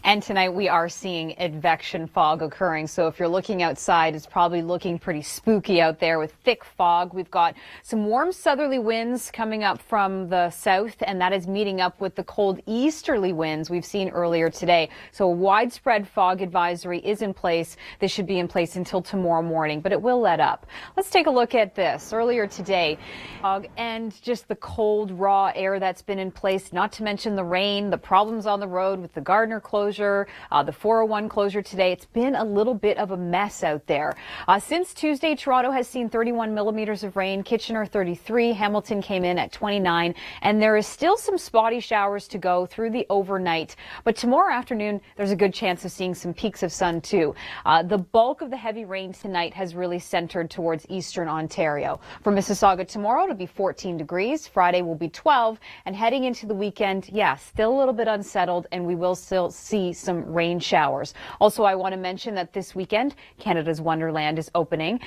And tonight we are seeing advection fog occurring. So if you're looking outside, it's probably looking pretty spooky out there with thick fog. We've got some warm southerly winds coming up from the south, and that is meeting up with the cold easterly winds we've seen earlier today. So a widespread fog advisory is in place. This should be in place until tomorrow morning, but it will let up. Let's take a look at this. Earlier today, fog and just the cold, raw air that's been in place, not to mention the rain, the problems on the road with the Gardner closure, the 401 closure today. It's been a little bit of a mess out there. Since Tuesday, Toronto has seen 31 millimeters of rain, Kitchener 33, Hamilton came in at 29, and there is still some spotty showers to go through the overnight. But tomorrow afternoon, there's a good chance of seeing some peaks of sun too. The bulk of the heavy rain tonight has really centered towards eastern Ontario. For Mississauga tomorrow, it'll be 14 degrees. Friday will be 12, and heading into the weekend, yeah, still a little bit unsettled, and we will still see some rain showers. Also, I want to mention that this weekend, Canada's Wonderland is opening.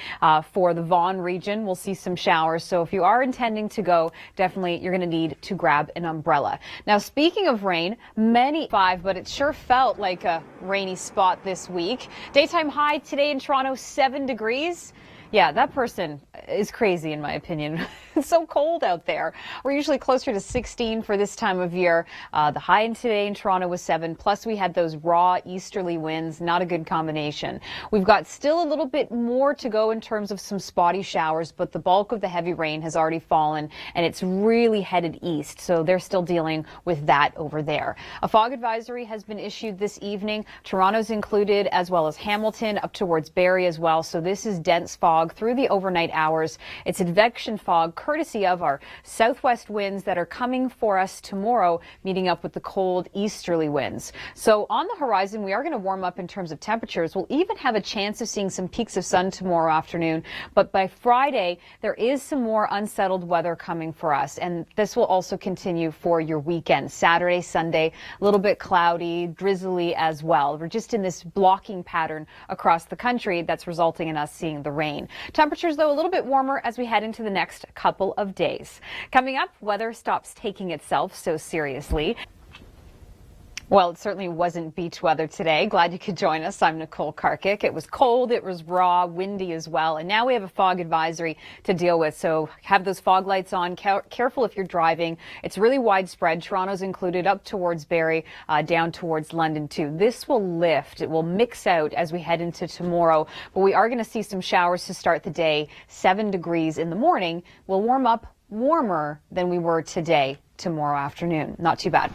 For the Vaughan region, we'll see some showers. So if you are intending to go, definitely you're going to need to grab an umbrella. Now, speaking of rain, but it sure felt like a rainy spot this week. Daytime high today in Toronto, 7 degrees. Yeah, that person is crazy, in my opinion. It's so cold out there. We're usually closer to 16 for this time of year. The high today in Toronto was 7, plus we had those raw easterly winds. Not a good combination. We've got still a little bit more to go in terms of some spotty showers, but the bulk of the heavy rain has already fallen, and it's really headed east, so they're still dealing with that over there. A fog advisory has been issued this evening. Toronto's included, as well as Hamilton, up towards Barrie as well, so this is dense fog through the overnight hours. It's advection fog courtesy of our southwest winds that are coming for us tomorrow, meeting up with the cold easterly winds. So on the horizon, we are going to warm up in terms of temperatures. We'll even have a chance of seeing some peaks of sun tomorrow afternoon. But by Friday, there is some more unsettled weather coming for us. And this will also continue for your weekend. Saturday, Sunday, a little bit cloudy, drizzly as well. We're just in this blocking pattern across the country that's resulting in us seeing the rain. Temperatures, though, a little bit warmer as we head into the next couple of days. Coming up, weather stops taking itself so seriously. Well, it certainly wasn't beach weather today. Glad you could join us. I'm Nicole Karkic. It was cold, it was raw, windy as well, and now we have a fog advisory to deal with. So have those fog lights on. Careful if you're driving. It's really widespread. Toronto's included up towards Barrie, down towards London too. This will lift. It will mix out as we head into tomorrow, but we are going to see some showers to start the day. 7 degrees in the morning. We'll warm up warmer than we were today. Tomorrow afternoon. Not too bad.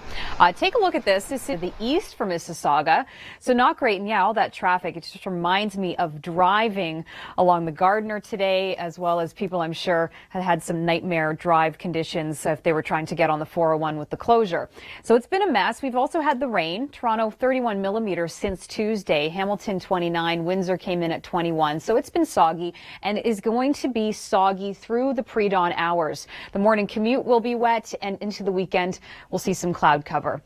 Take a look at this. This is the east for Mississauga. So not great. And yeah, all that traffic, it just reminds me of driving along the Gardner today, as well as people I'm sure had some nightmare drive conditions if they were trying to get on the 401 with the closure. So it's been a mess. We've also had the rain. Toronto 31 millimeters since Tuesday. Hamilton 29. Windsor came in at 21. So it's been soggy and is going to be soggy through the pre-dawn hours. The morning commute will be wet, and into the weekend, we'll see some cloud cover.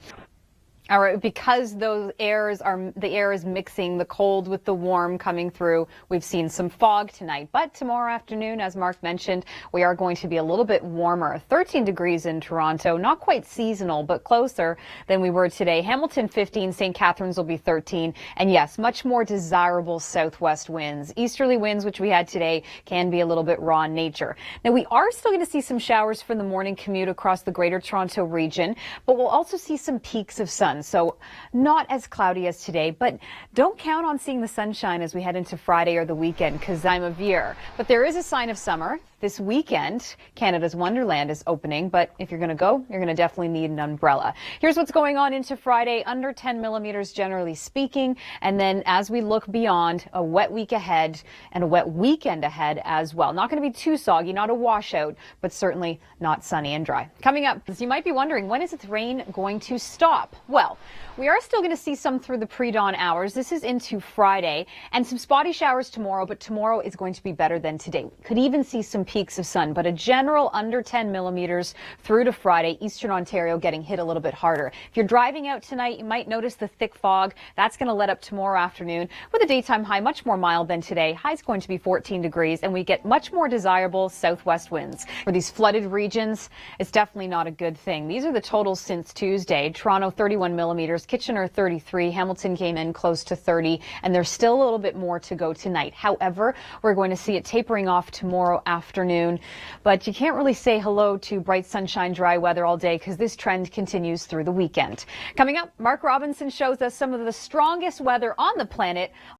All right, because the air is mixing the cold with the warm coming through. We've seen some fog tonight, but tomorrow afternoon, as Mark mentioned, we are going to be a little bit warmer. 13 degrees in Toronto, not quite seasonal, but closer than we were today. Hamilton 15, St. Catharines will be 13, and yes, much more desirable southwest winds. Easterly winds, which we had today, can be a little bit raw in nature. Now, we are still going to see some showers for the morning commute across the Greater Toronto region, but we'll also see some peaks of sun. So not as cloudy as today, but don't count on seeing the sunshine as we head into Friday or the weekend because time of year. But there is a sign of summer. This weekend, Canada's Wonderland is opening, but if you're going to go, you're going to definitely need an umbrella. Here's what's going on into Friday, under 10 millimeters generally speaking, and then as we look beyond, a wet week ahead and a wet weekend ahead as well. Not going to be too soggy, not a washout, but certainly not sunny and dry. Coming up, you might be wondering, when is the rain going to stop? Well, we are still going to see some through the pre-dawn hours. This is into Friday, and some spotty showers tomorrow, but tomorrow is going to be better than today. We could even see some peeks of sun, but a general under 10 millimeters through to Friday. Eastern Ontario getting hit a little bit harder. If you're driving out tonight, you might notice the thick fog. That's going to let up tomorrow afternoon with a daytime high much more mild than today. High's going to be 14 degrees, and we get much more desirable southwest winds. For these flooded regions, it's definitely not a good thing. These are the totals since Tuesday. Toronto 31 millimeters, Kitchener 33, Hamilton came in close to 30, and there's still a little bit more to go tonight. However, we're going to see it tapering off tomorrow afternoon, but you can't really say hello to bright sunshine, dry weather all day because this trend continues through the weekend. Coming up, Mark Robinson shows us some of the strongest weather on the planet.